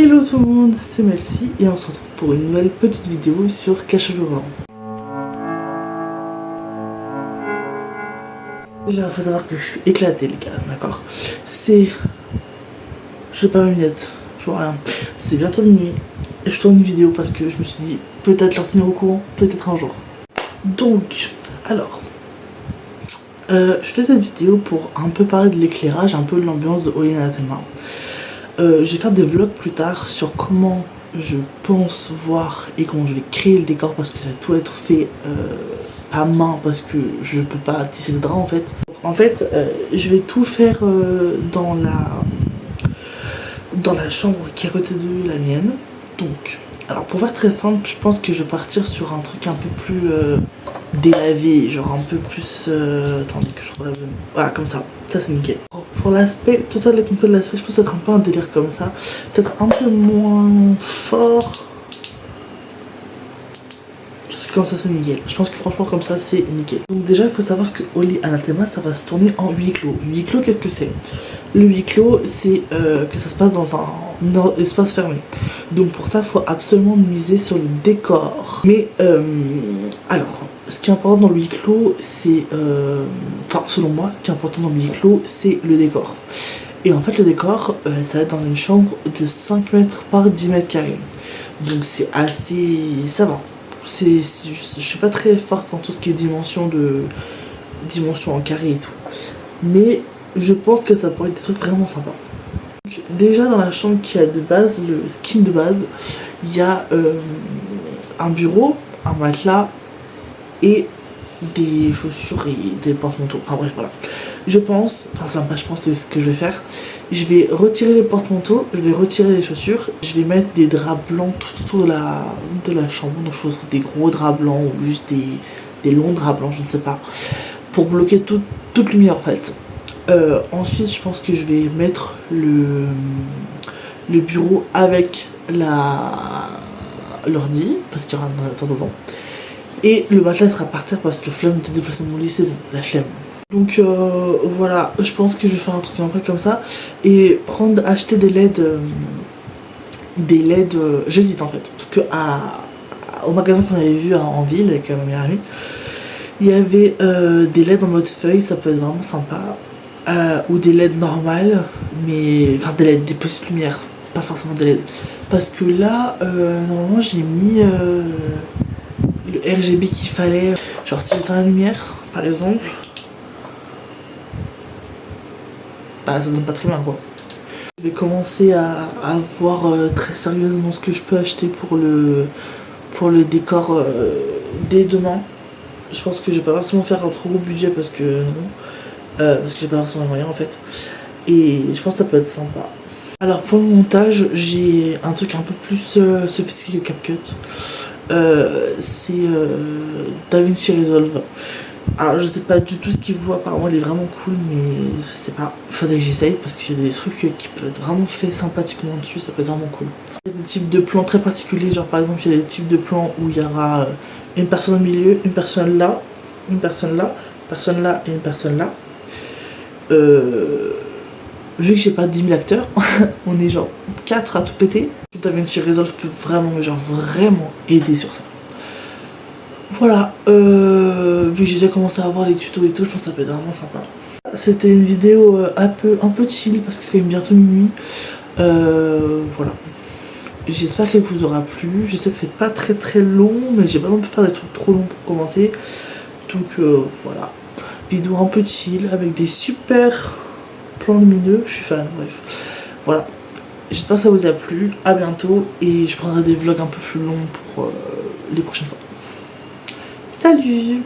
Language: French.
Hello tout le monde, c'est Melcy et on se retrouve pour une nouvelle petite vidéo sur Cache-cheveux volants. Déjà, il faut savoir que je suis éclaté les gars, d'accord. Je vais pas mes lunettes, je vois rien. C'est bientôt minuit et je tourne une vidéo parce que je me suis dit peut-être leur tenir au courant, peut-être un jour. Donc, alors, je fais cette vidéo pour un peu parler de l'éclairage, un peu de l'ambiance de Holy Anathema. Je vais faire des vlogs plus tard sur comment je pense voir et comment je vais créer le décor parce que ça va tout être fait à main parce que je peux pas tisser le drap en fait. En fait, je vais tout faire dans la chambre qui est à côté de la mienne. Donc, alors pour faire très simple, je pense que je vais partir sur un truc un peu plus délavé, genre un peu plus... attendez que je relève. Voilà, comme ça c'est nickel. Pour l'aspect total et complet de l'aspect, je pense être un peu un délire comme ça, peut-être un peu moins fort. Parce que comme ça c'est nickel. Je pense que franchement comme ça c'est nickel. Donc déjà il faut savoir que Holy Anathema ça va se tourner en huis clos. Huis clos, qu'est-ce que c'est? Le huis clos c'est que ça se passe dans un espace fermé. Donc pour ça il faut absolument miser sur le décor. Mais alors ce qui est important dans le huis clos c'est enfin selon moi ce qui est important dans le huis clos c'est le décor. Et en fait le décor ça va être dans une chambre de 5 mètres par 10 mètres carrés. Donc c'est assez... ça va. Je suis pas très forte dans tout ce qui est dimension en carré et tout. Mais je pense que ça pourrait être des trucs vraiment sympas. Donc, déjà dans la chambre qui a de base, le skin de base, il y a un bureau, un matelas et des chaussures et des porte-manteaux. Enfin bref voilà. Je pense, c'est ce que je vais faire. Je vais retirer les porte-manteaux, je vais retirer les chaussures, je vais mettre des draps blancs tout autour de la chambre. Donc je trouve des gros draps blancs ou juste des longs draps blancs, je ne sais pas. Pour bloquer toute lumière en fait. Ensuite je pense que je vais mettre le bureau avec l'ordi, parce qu'il y aura un temps dedans. Et le matelas sera par terre parce que flemme de déplacer mon lit, c'est bon, la flemme. Donc voilà, je pense que je vais faire un truc un peu comme ça et acheter des LED, j'hésite en fait, parce que au magasin qu'on avait vu en ville avec ma meilleure amie, il y avait des LED en mode feuille, ça peut être vraiment sympa, ou des LED normales, mais enfin des petites lumières, pas forcément des LED, parce que là normalement j'ai mis le RGB qu'il fallait, genre si j'éteins la lumière par exemple. Bah, ça donne pas très bien quoi. Je vais commencer à voir très sérieusement ce que je peux acheter pour le décor dès demain. Je pense que je vais pas forcément faire un trop gros budget parce que non. Parce que j'ai pas forcément les moyens en fait. Et je pense que ça peut être sympa. Alors pour le montage, j'ai un truc un peu plus sophistiqué que CapCut. C'est DaVinci Resolve. Alors je sais pas du tout ce qu'il vaut, apparemment il est vraiment cool, mais je sais pas, faudrait que j'essaye parce qu'il y a des trucs qui peuvent être vraiment faits sympathiquement dessus, ça peut être vraiment cool. Il y a des types de plans très particuliers, genre par exemple il y a des types de plans où il y aura une personne au milieu, une personne là, une personne là, une personne là et une personne là. Vu que j'ai pas 10 000 acteurs, on est genre 4 à tout péter. DaVinci Resolve peut vraiment, mais genre vraiment aider sur ça. Voilà, vu que j'ai déjà commencé à voir les tutos et tout, je pense que ça peut être vraiment sympa. C'était une vidéo un peu chill parce que c'est bientôt minuit. Voilà. J'espère qu'elle vous aura plu. Je sais que c'est pas très long, mais j'ai pas non plus faire des trucs trop longs pour commencer. Donc voilà. Vidéo un peu chill avec des super plans lumineux. Je suis fan, bref. Voilà. J'espère que ça vous a plu. À bientôt. Et je prendrai des vlogs un peu plus longs pour les prochaines fois. Salut!